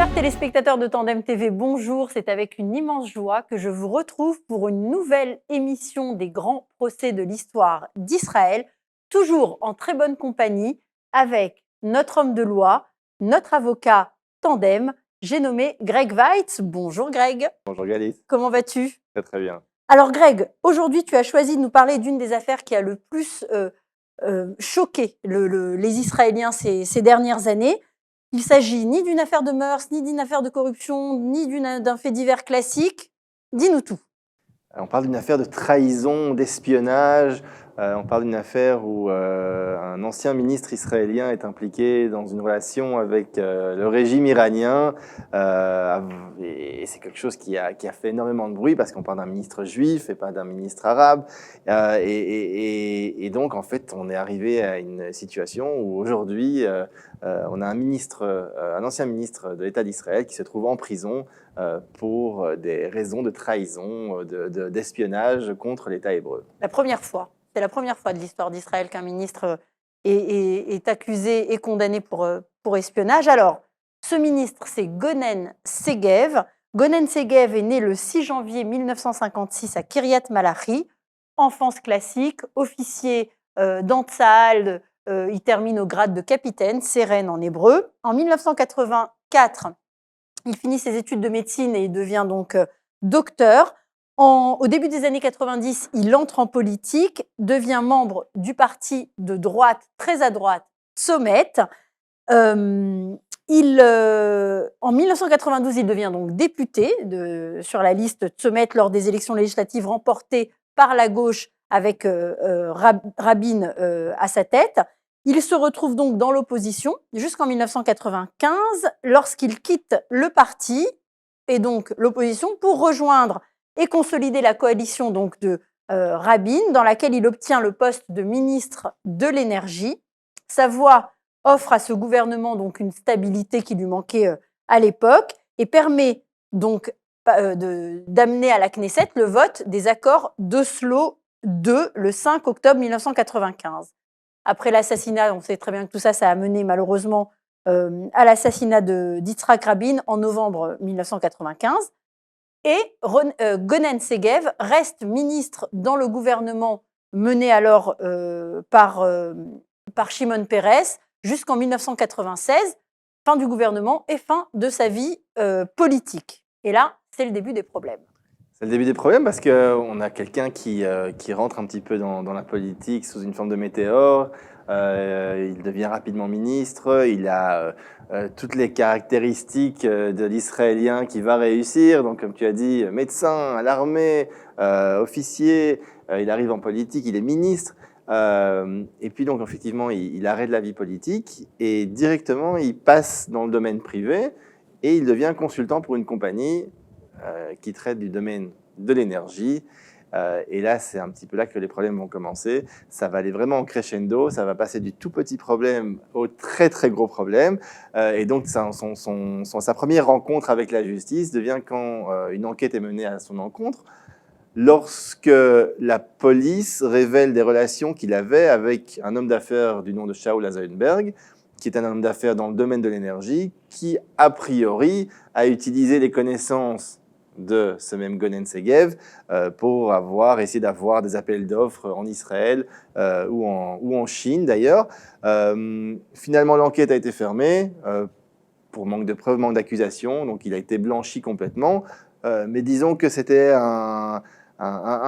Chers téléspectateurs de Tandem TV, bonjour. C'est avec une immense joie que je vous retrouve pour une nouvelle émission des grands procès de l'histoire d'Israël, toujours en très bonne compagnie avec notre homme de loi, notre avocat Tandem. J'ai nommé Greg Weitz. Bonjour Greg. Bonjour Galice. Comment vas-tu? Très très bien. Alors Greg, aujourd'hui tu as choisi de nous parler d'une des affaires qui a le plus choqué les Israéliens ces dernières années. Il s'agit ni d'une affaire de mœurs, ni d'une affaire de corruption, ni d'un fait divers classique. Dis-nous tout. On parle d'une affaire de trahison, d'espionnage. On parle d'une affaire où un ancien ministre israélien est impliqué dans une relation avec le régime iranien. Et c'est quelque chose qui a fait énormément de bruit parce qu'on parle d'un ministre juif et pas d'un ministre arabe. Et donc, en fait, on est arrivé à une situation où aujourd'hui, on a un ancien ministre de l'État d'Israël qui se trouve en prison pour des raisons de trahison, d'espionnage contre l'État hébreu. La première fois. C'est la première fois de l'histoire d'Israël qu'un ministre est accusé et condamné pour espionnage. Alors, ce ministre, c'est Gonen Segev. Gonen Segev est né le 6 janvier 1956 à Kiryat Malachi, enfance classique, officier d'Antsahal. Il termine au grade de capitaine, Seren en hébreu. En 1984, il finit ses études de médecine et il devient donc docteur. Au début des années 90, il entre en politique, devient membre du parti de droite, très à droite, Tzommet. En 1992, il devient donc député sur la liste Tzommet lors des élections législatives remportées par la gauche avec Rabin à sa tête. Il se retrouve donc dans l'opposition jusqu'en 1995, lorsqu'il quitte le parti et donc l'opposition pour rejoindre et consolider la coalition donc de Rabin, dans laquelle il obtient le poste de ministre de l'énergie. Sa voix offre à ce gouvernement donc une stabilité qui lui manquait à l'époque et permet donc d'amener à la Knesset le vote des accords d'Oslo II le 5 octobre 1995. Après l'assassinat, on sait très bien que tout ça a mené malheureusement à l'assassinat d'Yitzhak Rabin en novembre 1995. Et Gonen Segev reste ministre dans le gouvernement mené alors par Shimon Peres jusqu'en 1996, fin du gouvernement et fin de sa vie politique. Et là, c'est le début des problèmes. C'est le début des problèmes parce qu'on a quelqu'un qui rentre un petit peu dans la politique sous une forme de météore. Il devient rapidement ministre. Il a toutes les caractéristiques de l'Israélien qui va réussir. Donc, comme tu as dit, médecin à l'armée, officier. Il arrive en politique, il est ministre. Et puis donc, effectivement, il arrête la vie politique et directement, il passe dans le domaine privé et il devient consultant pour une compagnie qui traite du domaine de l'énergie. Et là, c'est un petit peu là que les problèmes vont commencer. Ça va aller vraiment en crescendo, ça va passer du tout petit problème au très très gros problème. Et donc, sa première rencontre avec la justice devient quand une enquête est menée à son encontre, lorsque la police révèle des relations qu'il avait avec un homme d'affaires du nom de Shaul Azaenberg, qui est un homme d'affaires dans le domaine de l'énergie, qui, a priori, a utilisé les connaissances de ce même Gonen Segev pour essayé d'avoir des appels d'offres en Israël ou en Chine d'ailleurs. Finalement, l'enquête a été fermée pour manque de preuves, manque d'accusation, donc il a été blanchi complètement. Mais disons que c'était un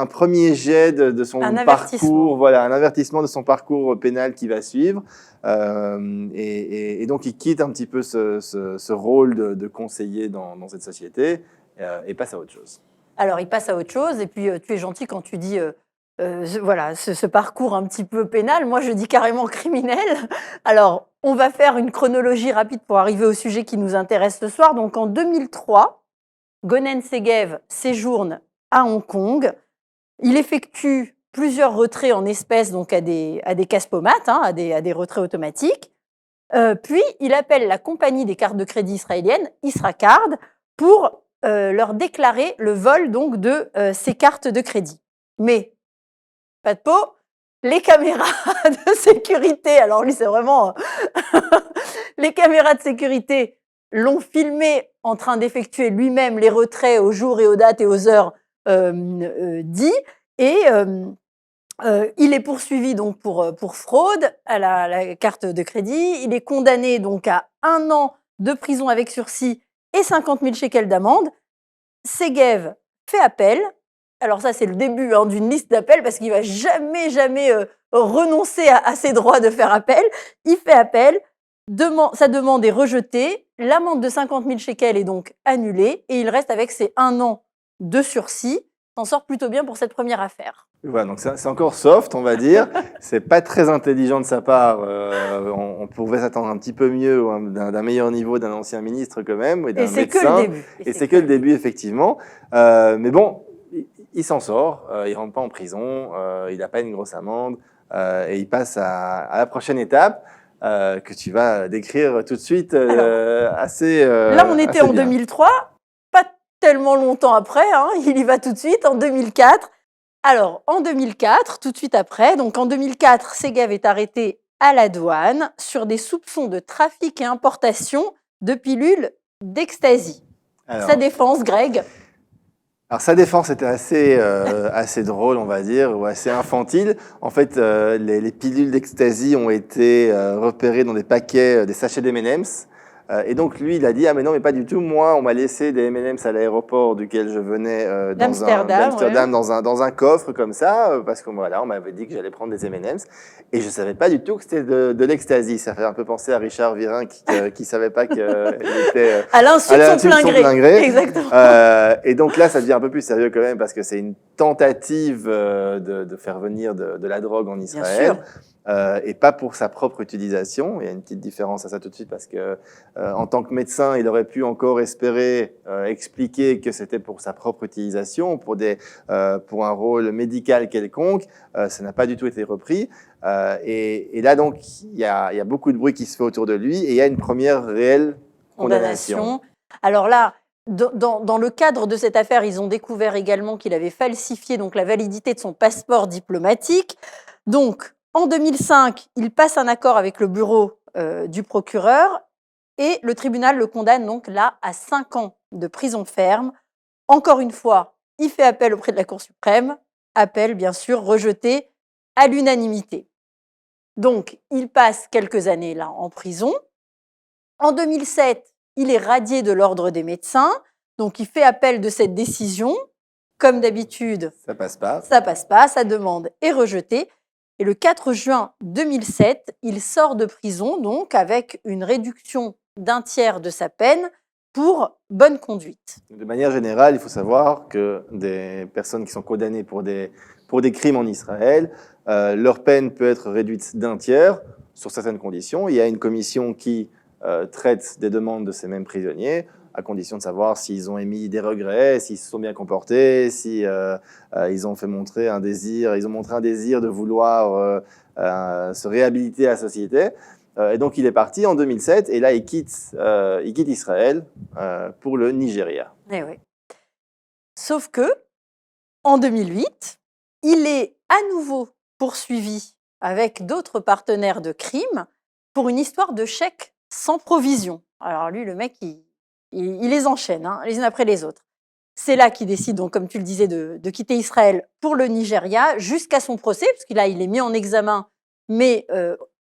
premier jet de son parcours, voilà, un avertissement de son parcours pénal qui va suivre. Et donc, il quitte un petit peu ce rôle de conseiller dans cette société et passe à autre chose. Alors, il passe à autre chose. Et puis, tu es gentil quand tu dis voilà, ce parcours un petit peu pénal. Moi, je dis carrément criminel. Alors, on va faire une chronologie rapide pour arriver au sujet qui nous intéresse ce soir. Donc, en 2003, Gonen Segev séjourne à Hong Kong. Il effectue plusieurs retraits en espèces, donc à des caspomates, à des retraits automatiques. Puis, il appelle la compagnie des cartes de crédit israélienne, Isracard, pour leur déclarer le vol donc, de ces cartes de crédit. Mais, pas de peau, les caméras de sécurité, alors lui c'est vraiment... les caméras de sécurité l'ont filmé en train d'effectuer lui-même les retraits aux jours et aux dates et aux heures dits. Et il est poursuivi donc pour fraude à la carte de crédit. Il est condamné donc à 1 an de prison avec sursis et 50 000 shekels d'amende. Segev fait appel. Alors ça, c'est le début d'une liste d'appels parce qu'il va jamais renoncer à ses droits de faire appel. Il fait appel, sa demande est rejetée, l'amende de 50 000 shekels est donc annulée et il reste avec ses 1 an de sursis. S'en sort plutôt bien pour cette première affaire. Voilà, donc c'est encore soft, on va dire. C'est pas très intelligent de sa part. On pouvait s'attendre un petit peu mieux d'un meilleur niveau d'un ancien ministre quand même, et d'un médecin. Et c'est que le début. Et c'est que le début, effectivement. Mais bon, il s'en sort. Il rentre pas en prison. Il n'a pas une grosse amende. Et il passe à la prochaine étape que tu vas décrire tout de suite. Assez. Là, on était en 2003, pas tellement longtemps après. Il y va tout de suite en 2004. Alors, en 2004, tout de suite après, donc en 2004, Segev est arrêté à la douane sur des soupçons de trafic et importation de pilules d'ecstasy. Sa défense, Greg? Alors, sa défense était assez drôle, on va dire, ou assez infantile. En fait, les pilules d'ecstasy ont été repérées dans des paquets, des sachets d'M&M's. Et donc, lui, il a dit « Ah, mais non, mais pas du tout. Moi, on m'a laissé des M&M's à l'aéroport duquel je venais d'Amsterdam, dans un coffre comme ça, parce que voilà, on m'avait dit que j'allais prendre des M&M's. Et je ne savais pas du tout que c'était de l'ecstasy. » Ça fait un peu penser à Richard Virin qui ne savait pas qu'il était à l'insu de son plein gré. Exactement. Et donc là, ça devient un peu plus sérieux quand même, parce que c'est une tentative de faire venir de la drogue en Israël. Bien sûr. Et pas pour sa propre utilisation. Il y a une petite différence à ça tout de suite parce que en tant que médecin, il aurait pu encore espérer expliquer que c'était pour sa propre utilisation, pour un rôle médical quelconque. Ça n'a pas du tout été repris. Et là donc, il y a beaucoup de bruit qui se fait autour de lui et il y a une première réelle condamnation. Alors là, dans le cadre de cette affaire, ils ont découvert également qu'il avait falsifié donc la validité de son passeport diplomatique. Donc, en 2005, il passe un accord avec le bureau du procureur et le tribunal le condamne donc là à 5 ans de prison ferme. Encore une fois, il fait appel auprès de la Cour suprême, appel bien sûr rejeté à l'unanimité. Donc, il passe quelques années là en prison. En 2007, il est radié de l'ordre des médecins, donc il fait appel de cette décision. Comme d'habitude, ça passe pas, sa demande est rejetée. Et le 4 juin 2007, il sort de prison donc avec une réduction d'1 tiers de sa peine pour bonne conduite. De manière générale, il faut savoir que des personnes qui sont condamnées pour des crimes en Israël, leur peine peut être réduite d'1 tiers sur certaines conditions. Il y a une commission qui traite des demandes de ces mêmes prisonniers, à condition de savoir s'ils ont émis des regrets, s'ils se sont bien comportés, si ils ont montré un désir de vouloir se réhabiliter à la société. Et donc il est parti en 2007 et là il quitte Israël pour le Nigeria. Eh oui. Sauf que en 2008, il est à nouveau poursuivi avec d'autres partenaires de crime pour une histoire de chèques sans provision. Alors lui, le mec, il les enchaîne, les uns après les autres. C'est là qu'il décide, donc, comme tu le disais, de quitter Israël pour le Nigeria jusqu'à son procès, parce qu'il il est mis en examen, mais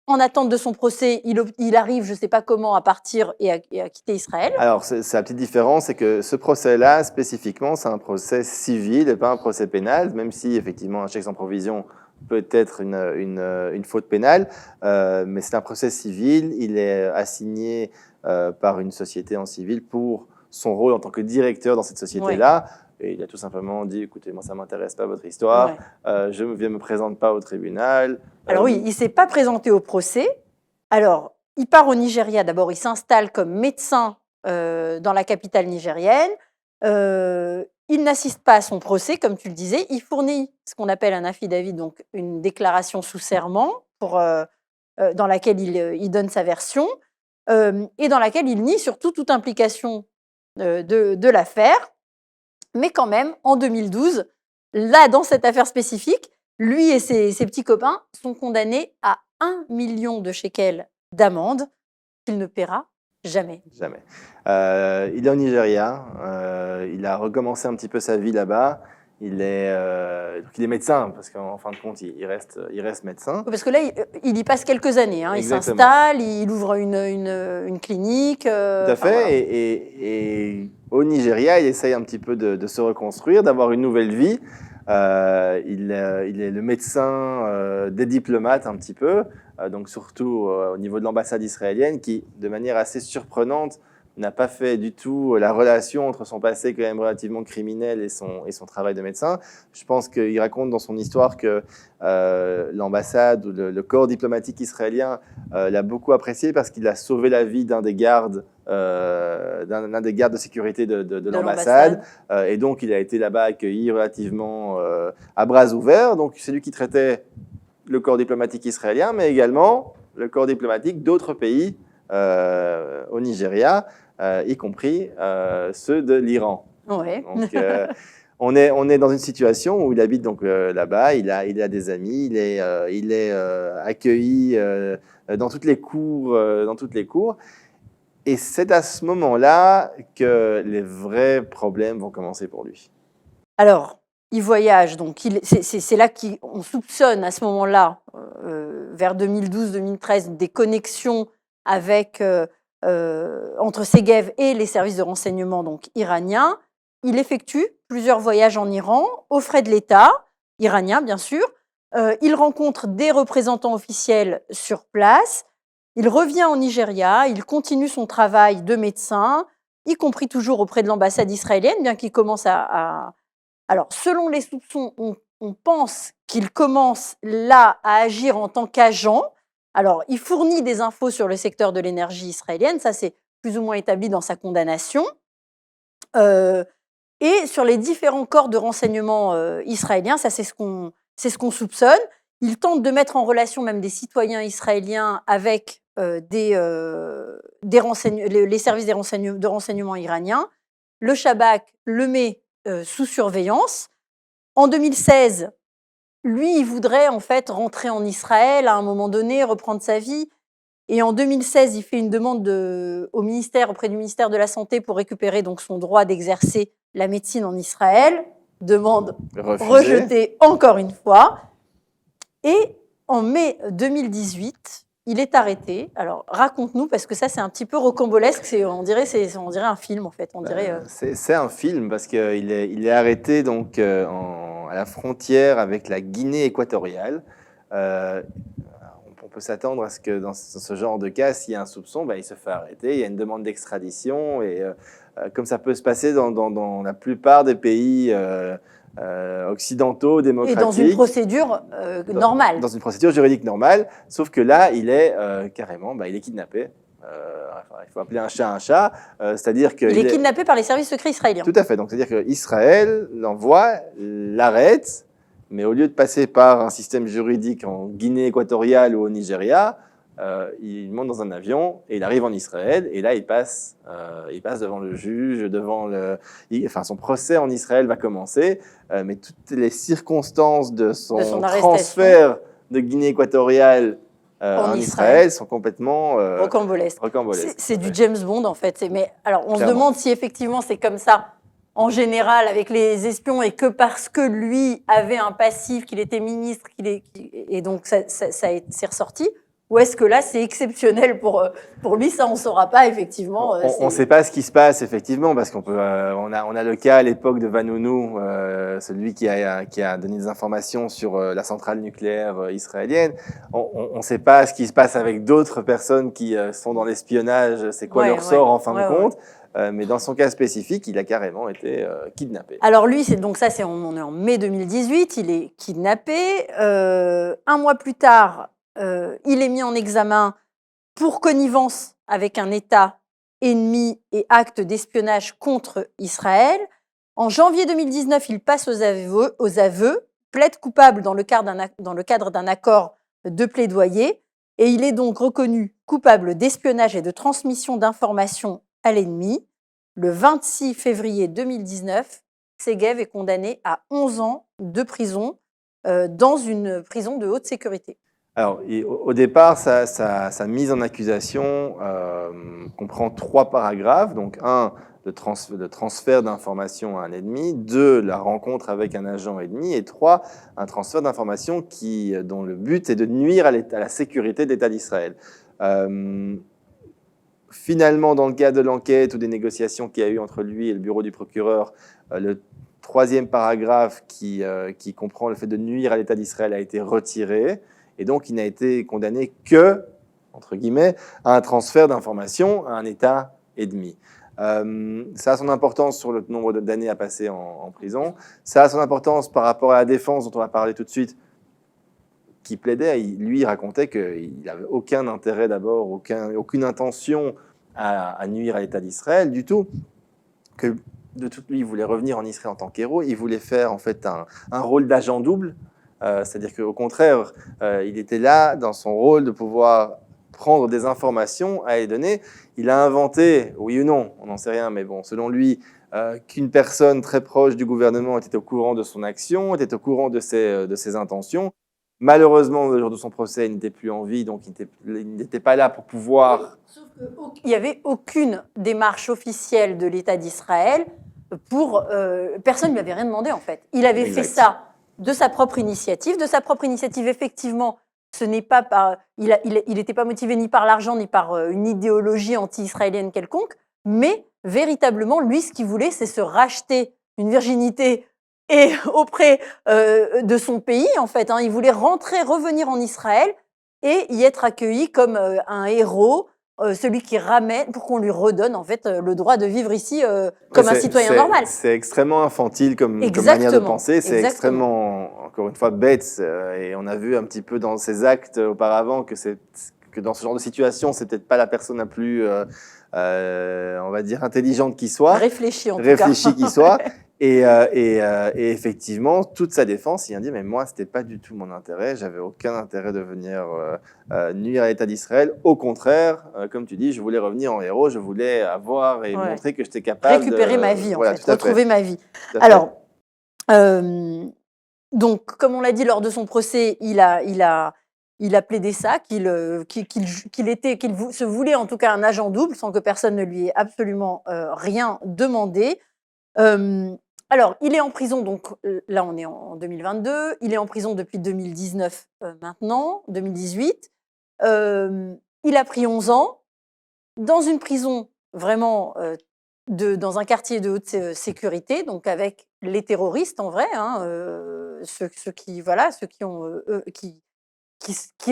en attente de son procès, il arrive, je ne sais pas comment, à partir et à quitter Israël. Alors, c'est la petite différence, c'est que ce procès-là, spécifiquement, c'est un procès civil et pas un procès pénal, même si, effectivement, un chèque sans provision peut être une faute pénale, mais c'est un procès civil. Il est assigné par une société en civil pour son rôle en tant que directeur dans cette société-là. Ouais. Et il a tout simplement dit, écoutez, moi, ça ne m'intéresse pas votre histoire, je ne me présente pas au tribunal. Alors oui, il ne s'est pas présenté au procès. Alors, il part au Nigeria. D'abord, il s'installe comme médecin dans la capitale nigérienne. Il n'assiste pas à son procès, comme tu le disais. Il fournit ce qu'on appelle un affidavit, donc une déclaration sous serment, dans laquelle il donne sa version et dans laquelle il nie surtout toute implication de l'affaire. Mais quand même, en 2012, là, dans cette affaire spécifique, lui et ses petits copains sont condamnés à 1 million de shekels d'amende qu'il ne paiera Jamais. Jamais. Il est au Nigeria. Il a recommencé un petit peu sa vie là-bas. Il est médecin, parce qu'en fin de compte, il reste médecin. Parce que là, il y passe quelques années. Hein. Il Exactement. s'installe, il ouvre une clinique. Tout à fait. Voilà. Et au Nigeria, il essaye un petit peu de se reconstruire, d'avoir une nouvelle vie. Il est le médecin des diplomates un petit peu, donc surtout au niveau de l'ambassade israélienne, qui, de manière assez surprenante, n'a pas fait du tout la relation entre son passé quand même relativement criminel et son travail de médecin. Je pense qu'il raconte dans son histoire que l'ambassade ou le corps diplomatique israélien l'a beaucoup apprécié parce qu'il a sauvé la vie d'un des gardes des gardes de sécurité de l'ambassade. Et donc, il a été là-bas accueilli relativement à bras ouverts. Donc, c'est lui qui traitait le corps diplomatique israélien, mais également le corps diplomatique d'autres pays au Nigeria, y compris ceux de l'Iran. Ouais. Donc, on est dans une situation où il habite donc là-bas, il a des amis, il est accueilli dans toutes les cours, Et c'est à ce moment-là que les vrais problèmes vont commencer pour lui. Alors, il voyage, donc c'est là qu'on soupçonne à ce moment-là, vers 2012-2013, des connexions avec, entre Séguève et les services de renseignement donc, iraniens. Il effectue plusieurs voyages en Iran, aux frais de l'État, iranien bien sûr. Il rencontre des représentants officiels sur place. Il revient au Nigeria, il continue son travail de médecin, y compris toujours auprès de l'ambassade israélienne, bien qu'il commence Alors, selon les soupçons, on pense qu'il commence là à agir en tant qu'agent. Alors, il fournit des infos sur le secteur de l'énergie israélienne, ça c'est plus ou moins établi dans sa condamnation. Et sur les différents corps de renseignement israéliens, ça c'est ce qu'on soupçonne. Il tente de mettre en relation même des citoyens israéliens avec les services de renseignement iraniens. Le Shabak le met sous surveillance. En 2016, lui, il voudrait en fait rentrer en Israël à un moment donné, reprendre sa vie. Et en 2016, il fait une demande auprès du ministère de la Santé pour récupérer donc son droit d'exercer la médecine en Israël. Demande rejetée encore une fois. Et en mai 2018, il est arrêté. Alors, raconte-nous, parce que ça, c'est un petit peu rocambolesque. On dirait un film, en fait. C'est un film, parce qu'il est arrêté donc, à la frontière avec la Guinée équatoriale. On peut s'attendre à ce que dans ce genre de cas, s'il y a un soupçon, il se fait arrêter. Il y a une demande d'extradition. Et comme ça peut se passer dans la plupart des pays occidentaux, démocratiques. Et dans une procédure normale. Dans une procédure juridique normale. Sauf que là, il est carrément il est kidnappé. Il faut appeler un chat, c'est-à-dire que... Il est kidnappé par les services secrets israéliens. Tout à fait. Donc, c'est-à-dire qu'Israël l'envoie, l'arrête, mais au lieu de passer par un système juridique en Guinée équatoriale ou au Nigeria, il monte dans un avion et il arrive en Israël. Et là, il passe devant le juge, son procès en Israël va commencer. Mais toutes les circonstances de son transfert de Guinée équatoriale en Israël sont complètement rocambolesques. C'est du James Bond, en fait. Mais alors, on se demande si effectivement c'est comme ça en général avec les espions, et que parce que lui avait un passif, qu'il était ministre, et donc ça s'est ressorti. Ou est-ce que là, c'est exceptionnel pour lui? Ça, on ne saura pas, effectivement. On ne sait pas ce qui se passe, effectivement, parce on a le cas à l'époque de Vanunu, celui qui a donné des informations sur la centrale nucléaire israélienne. On ne sait pas ce qui se passe avec d'autres personnes qui sont dans l'espionnage, c'est quoi leur sort en fin de compte. Mais dans son cas spécifique, il a carrément été kidnappé. Alors lui, on est en mai 2018, il est kidnappé. Un mois plus tard, il est mis en examen pour connivence avec un État ennemi et acte d'espionnage contre Israël. En janvier 2019, il passe aux aveux, plaide coupable dans le cadre d'un accord de plaidoyer, et il est donc reconnu coupable d'espionnage et de transmission d'informations à l'ennemi. Le 26 février 2019, Séguève est condamné à 11 ans de prison dans une prison de haute sécurité. Alors, au départ, sa mise en accusation comprend 3 paragraphes. Donc, un, le transfert d'informations à un ennemi. 2, la rencontre avec un agent ennemi. Et 3, un transfert d'informations dont le but est de nuire à la sécurité de l'État d'Israël. Finalement, dans le cadre de l'enquête ou des négociations qu'il y a eu entre lui et le bureau du procureur, le 3e paragraphe qui comprend le fait de nuire à l'État d'Israël a été retiré. Et donc, il n'a été condamné que, entre guillemets, à un transfert d'informations à un État ennemi. Ça a son importance sur le nombre d'années à passer en prison. Ça a son importance par rapport à la défense dont on va parler tout de suite, qui plaidait. Lui, il racontait qu'il n'avait aucun intérêt d'abord, aucune intention à nuire à l'État d'Israël du tout, que de toute lui, il voulait revenir en Israël en tant qu'héros. Il voulait faire en fait un rôle d'agent double. C'est-à-dire qu'au contraire, il était là dans son rôle de pouvoir prendre des informations à les donner. Il a inventé, oui ou non, on n'en sait rien, mais bon, selon lui, qu'une personne très proche du gouvernement était au courant de son action, était au courant de ses intentions. Malheureusement, le jour de son procès, il n'était plus en vie, donc il n'était pas là pour pouvoir... Sauf qu'il n'y avait aucune démarche officielle de l'État d'Israël pour... personne ne lui avait rien demandé, en fait. Il avait fait ça de sa propre initiative. De sa propre initiative, effectivement, ce n'est pas par... Il n'était pas motivé ni par l'argent, ni par une idéologie anti-israélienne quelconque, mais véritablement, lui, ce qu'il voulait, c'est se racheter une virginité et auprès de son pays, en fait. Il voulait revenir en Israël et y être accueilli comme un héros, celui qui ramène, pour qu'on lui redonne en fait le droit de vivre ici comme un citoyen normal. C'est extrêmement infantile comme manière de penser, c'est extrêmement, encore une fois, bête. Et on a vu un petit peu dans ses actes auparavant que dans ce genre de situation, c'est peut-être pas la personne la plus, on va dire, intelligente qui soit. Réfléchie en tout cas. Réfléchie qui soit. Et effectivement, toute sa défense, il a dit, mais moi, c'était pas du tout mon intérêt, j'avais aucun intérêt de venir nuire à l'État d'Israël. Au contraire, comme tu dis, je voulais revenir en héros, je voulais avoir et montrer que j'étais capable récupérer ma vie, en fait, retrouver ma vie. Alors, donc, comme on l'a dit lors de son procès, il a plaidé ça, qu'il se voulait en tout cas un agent double, sans que personne ne lui ait absolument rien demandé. Alors, il est en prison, donc là on est en 2022, il est en prison depuis 2019 maintenant, 2018. Il a pris 11 ans dans une prison vraiment dans un quartier de haute sécurité, donc avec les terroristes en vrai, ceux qui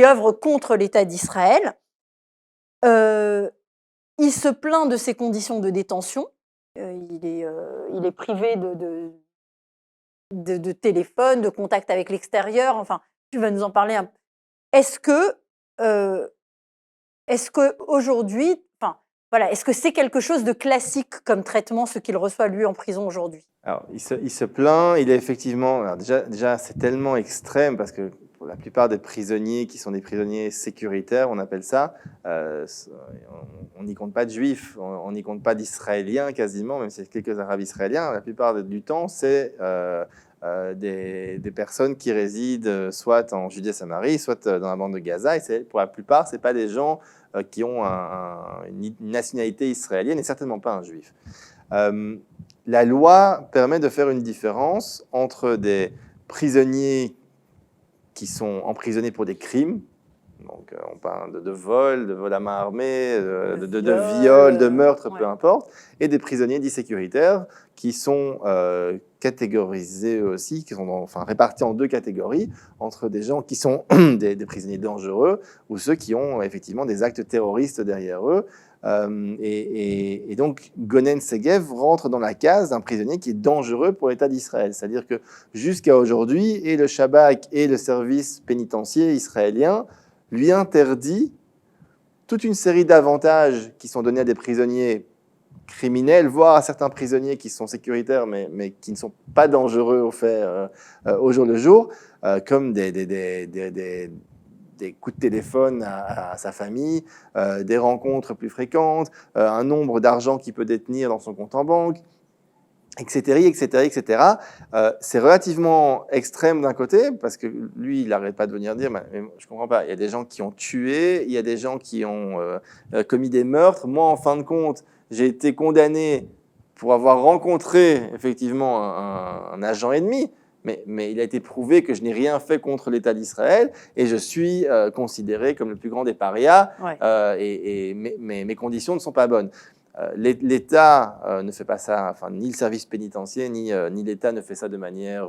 œuvrent contre l'État d'Israël. Il se plaint de ses conditions de détention. Il est privé de téléphone, de contact avec l'extérieur. Enfin, tu vas nous en parler un peu. Est-ce que aujourd'hui, est-ce que c'est quelque chose de classique comme traitement, ce qu'il reçoit lui en prison aujourd'hui? Alors, il se plaint. Il est effectivement, alors déjà, c'est tellement extrême parce que pour la plupart des prisonniers qui sont des prisonniers sécuritaires, on appelle ça, on n'y compte pas de juifs, on n'y compte pas d'israéliens quasiment, même s'il y a quelques arabes israéliens. La plupart du temps, c'est des personnes qui résident soit en Judée-Samarie, soit dans la bande de Gaza. Et pour la plupart, c'est pas des gens qui ont une nationalité israélienne et certainement pas un juif. La loi permet de faire une différence entre des prisonniers qui sont emprisonnés pour des crimes, donc on parle de vol à main armée, de viol, de meurtre, peu importe, et des prisonniers dits sécuritaires qui sont catégorisés aussi, qui sont répartis en 2 catégories, entre des gens qui sont des prisonniers dangereux ou ceux qui ont effectivement des actes terroristes derrière eux. Et donc, Gonen Segev rentre dans la case d'un prisonnier qui est dangereux pour l'État d'Israël. C'est-à-dire que jusqu'à aujourd'hui, et le Shabak et le service pénitentiaire israélien lui interdit toute une série d'avantages qui sont donnés à des prisonniers criminels, voire à certains prisonniers qui sont sécuritaires, mais qui ne sont pas dangereux au jour le jour, comme des coups de téléphone à sa famille, des rencontres plus fréquentes, un nombre d'argent qu'il peut détenir dans son compte en banque. etc., etc., etc. C'est relativement extrême d'un côté, parce que lui, il n'arrête pas de venir dire, mais je comprends pas, il y a des gens qui ont tué, il y a des gens qui ont commis des meurtres. Moi, en fin de compte, j'ai été condamné pour avoir rencontré effectivement un agent ennemi, mais il a été prouvé que je n'ai rien fait contre l'État d'Israël, et je suis considéré comme le plus grand des parias, Ouais. et mes conditions ne sont pas bonnes. L'État ne fait pas ça, enfin, ni le service pénitentiaire, ni l'État ne fait ça de manière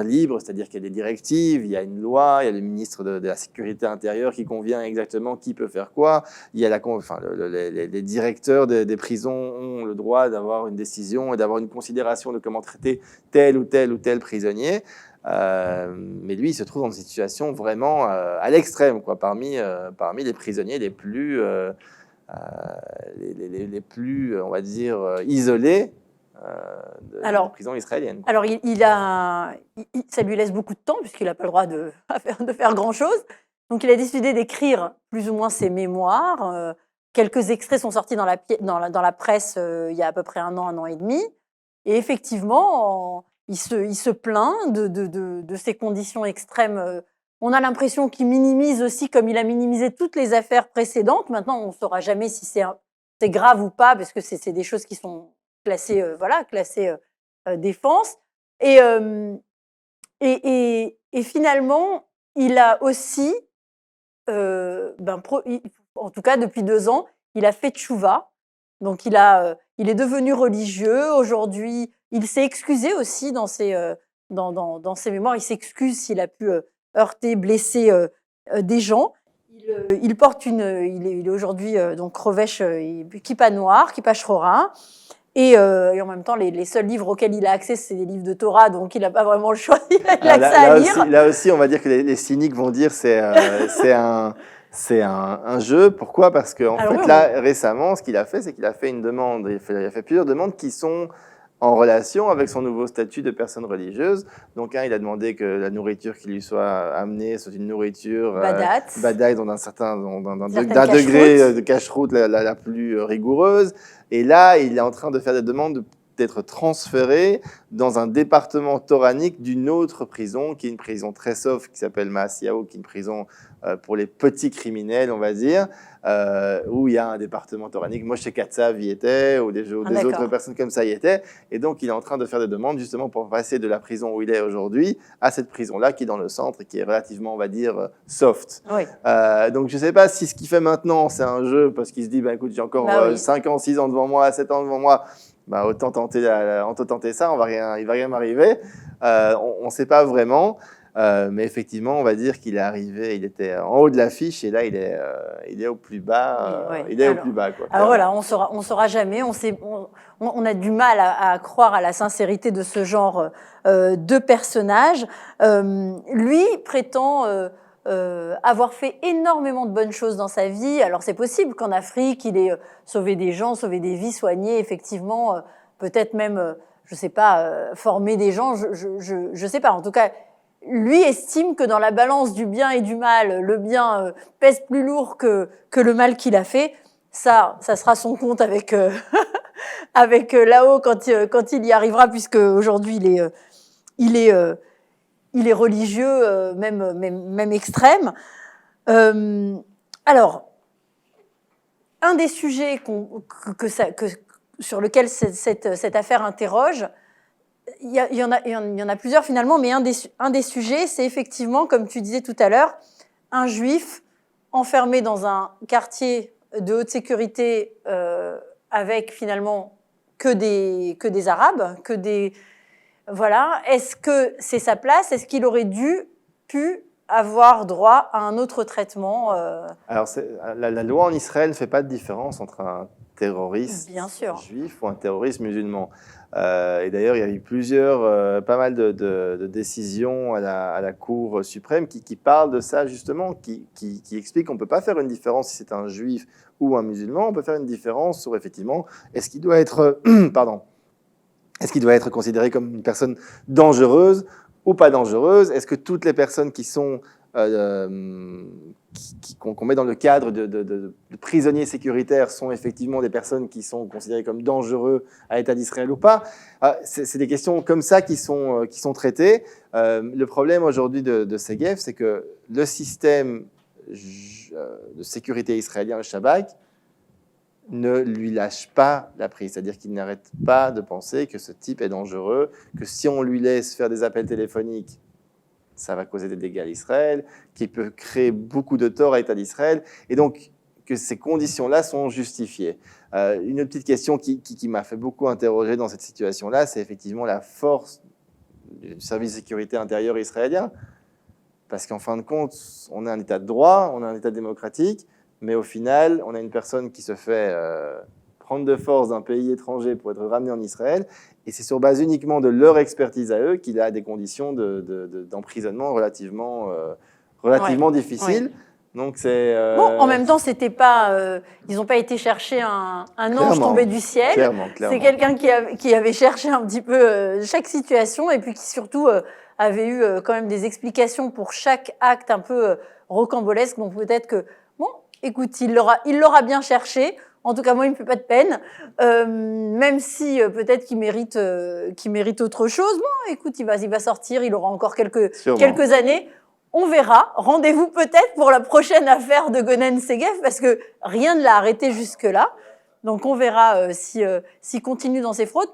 libre, c'est-à-dire qu'il y a des directives, il y a une loi, il y a le ministre de la Sécurité intérieure qui convient exactement qui peut faire quoi, il y a les directeurs des prisons ont le droit d'avoir une décision et d'avoir une considération de comment traiter tel ou tel ou tel prisonnier. Mais lui, il se trouve dans une situation vraiment à l'extrême, quoi, parmi les prisonniers les plus on va dire, isolés de la prison israélienne. Alors, ça lui laisse beaucoup de temps, puisqu'il n'a pas le droit de faire grand-chose. Donc, il a décidé d'écrire plus ou moins ses mémoires. Quelques extraits sont sortis dans la presse il y a à peu près un an et demi. Et effectivement, il se plaint de ces conditions extrêmes. On a l'impression qu'il minimise aussi, comme il a minimisé toutes les affaires précédentes. Maintenant, on ne saura jamais si c'est grave ou pas, parce que c'est des choses qui sont classées, classées défense. Et finalement, il a aussi, en tout cas depuis 2 ans, il a fait tchouva. Donc, il est devenu religieux. Aujourd'hui, il s'est excusé aussi dans ses mémoires. Il s'excuse s'il a pu heurter, blesser des gens. Il est aujourd'hui donc Rovesh, kippa noire, kippa shrora. Et en même temps, les seuls livres auxquels il a accès, c'est des livres de Torah, donc il n'a pas vraiment le choix. Il a accès à lire. Là aussi, on va dire que les cyniques vont dire c'est un jeu. Pourquoi? Parce qu'en fait, là, récemment, ce qu'il a fait, c'est qu'il a fait une demande. Il a fait plusieurs demandes qui sont en relation avec son nouveau statut de personne religieuse. Donc, il a demandé que la nourriture qui lui soit amenée soit une nourriture badat, d'un degré de cacheroute la plus rigoureuse. Et là, il est en train de faire des demandes d'être transféré dans un département toranique d'une autre prison, qui est une prison très soft, qui s'appelle Maasiyahu, qui est une prison pour les petits criminels, on va dire, où il y a un département toranique. Moshe Katsav y était, ou des autres personnes comme ça y étaient. Et donc, il est en train de faire des demandes justement pour passer de la prison où il est aujourd'hui à cette prison-là, qui est dans le centre et qui est relativement, on va dire, soft. Oui. Donc, je ne sais pas si ce qu'il fait maintenant, c'est un jeu, parce qu'il se dit, écoute, j'ai encore 5 ans, 6 ans devant moi, 7 ans devant moi, autant tenter ça, il va rien m'arriver. On ne sait pas vraiment. Mais effectivement, on va dire qu'il est arrivé, il était en haut de l'affiche et là, il est au plus bas. Au plus bas, quoi. Alors voilà, on saura jamais. On a du mal à croire à la sincérité de ce genre de personnage. Lui prétend avoir fait énormément de bonnes choses dans sa vie. Alors c'est possible qu'en Afrique, il ait sauvé des gens, sauvé des vies, soigné effectivement, peut-être même, je sais pas, formé des gens. Je sais pas. En tout cas, lui estime que dans la balance du bien et du mal, le bien pèse plus lourd que le mal qu'il a fait. Ça sera son compte avec avec là-haut quand il y arrivera, puisque aujourd'hui il est religieux, même extrême. Alors, un des sujets sur lequel cette affaire interroge, il y en a plusieurs finalement, mais un des sujets, c'est effectivement, comme tu disais tout à l'heure, un juif enfermé dans un quartier de haute sécurité avec finalement que des Arabes, voilà. Est-ce que c'est sa place? Est-ce qu'il aurait pu avoir droit à un autre traitement Alors, la loi en Israël ne fait pas de différence entre un terroriste juif ou un terroriste musulman. Et d'ailleurs, il y a eu pas mal de décisions à la Cour suprême qui parlent de ça justement, qui expliquent qu'on ne peut pas faire une différence si c'est un juif ou un musulman. On peut faire une différence sur effectivement, est-ce qu'il doit être, est-ce qu'il doit être considéré comme une personne dangereuse ou pas dangereuse? Est-ce que toutes les personnes qui sont qu'on met dans le cadre de prisonniers sécuritaires sont effectivement des personnes qui sont considérées comme dangereux à l'État d'Israël ou pas. C'est des questions comme ça qui sont traitées. Le problème aujourd'hui de Séguev, c'est que le système de sécurité israélien, le Shabak, ne lui lâche pas la prise. C'est-à-dire qu'il n'arrête pas de penser que ce type est dangereux, que si on lui laisse faire des appels téléphoniques, ça va causer des dégâts à Israël, qu'il peut créer beaucoup de tort à l'État d'Israël, et donc que ces conditions-là sont justifiées. Une petite question qui m'a fait beaucoup interroger dans cette situation-là, c'est effectivement la force du service de sécurité intérieure israélien, parce qu'en fin de compte, on a un État de droit, on a un État démocratique, mais au final, on a une personne qui se fait prendre de force d'un pays étranger pour être ramenée en Israël, et c'est sur base uniquement de leur expertise à eux qu'il a des conditions d'emprisonnement relativement difficiles. Ouais. Donc c'est bon, en même temps, c'était pas, ils n'ont pas été chercher un ange tombé du ciel. Clairement. C'est quelqu'un qui avait cherché un petit peu chaque situation et puis qui surtout avait eu quand même des explications pour chaque acte un peu rocambolesque. Donc peut-être que, bon, écoute, il l'aura bien cherché. En tout cas, moi, il me fait pas de peine, même si peut-être qu'il mérite autre chose. Bon, écoute, il va sortir, il aura encore quelques années. On verra. Rendez-vous peut-être pour la prochaine affaire de Gonen Séguev, parce que rien ne l'a arrêté jusque-là. Donc, on verra s'il continue dans ses fraudes.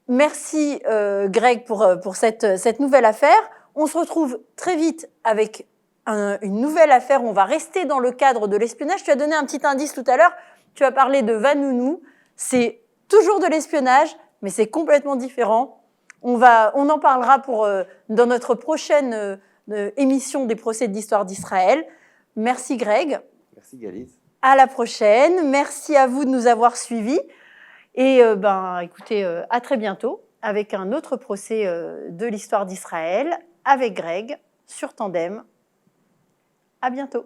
Merci, Greg, pour cette nouvelle affaire. On se retrouve très vite avec une nouvelle affaire. On va rester dans le cadre de l'espionnage. Tu as donné un petit indice tout à l'heure. Tu as parlé de Vanunu. C'est toujours de l'espionnage, mais c'est complètement différent. On en parlera dans notre prochaine émission des procès d'histoire d'Israël. Merci Greg. Merci Galice. À la prochaine. Merci à vous de nous avoir suivis. Et écoutez, à très bientôt avec un autre procès de l'histoire d'Israël avec Greg sur Tandem. À bientôt.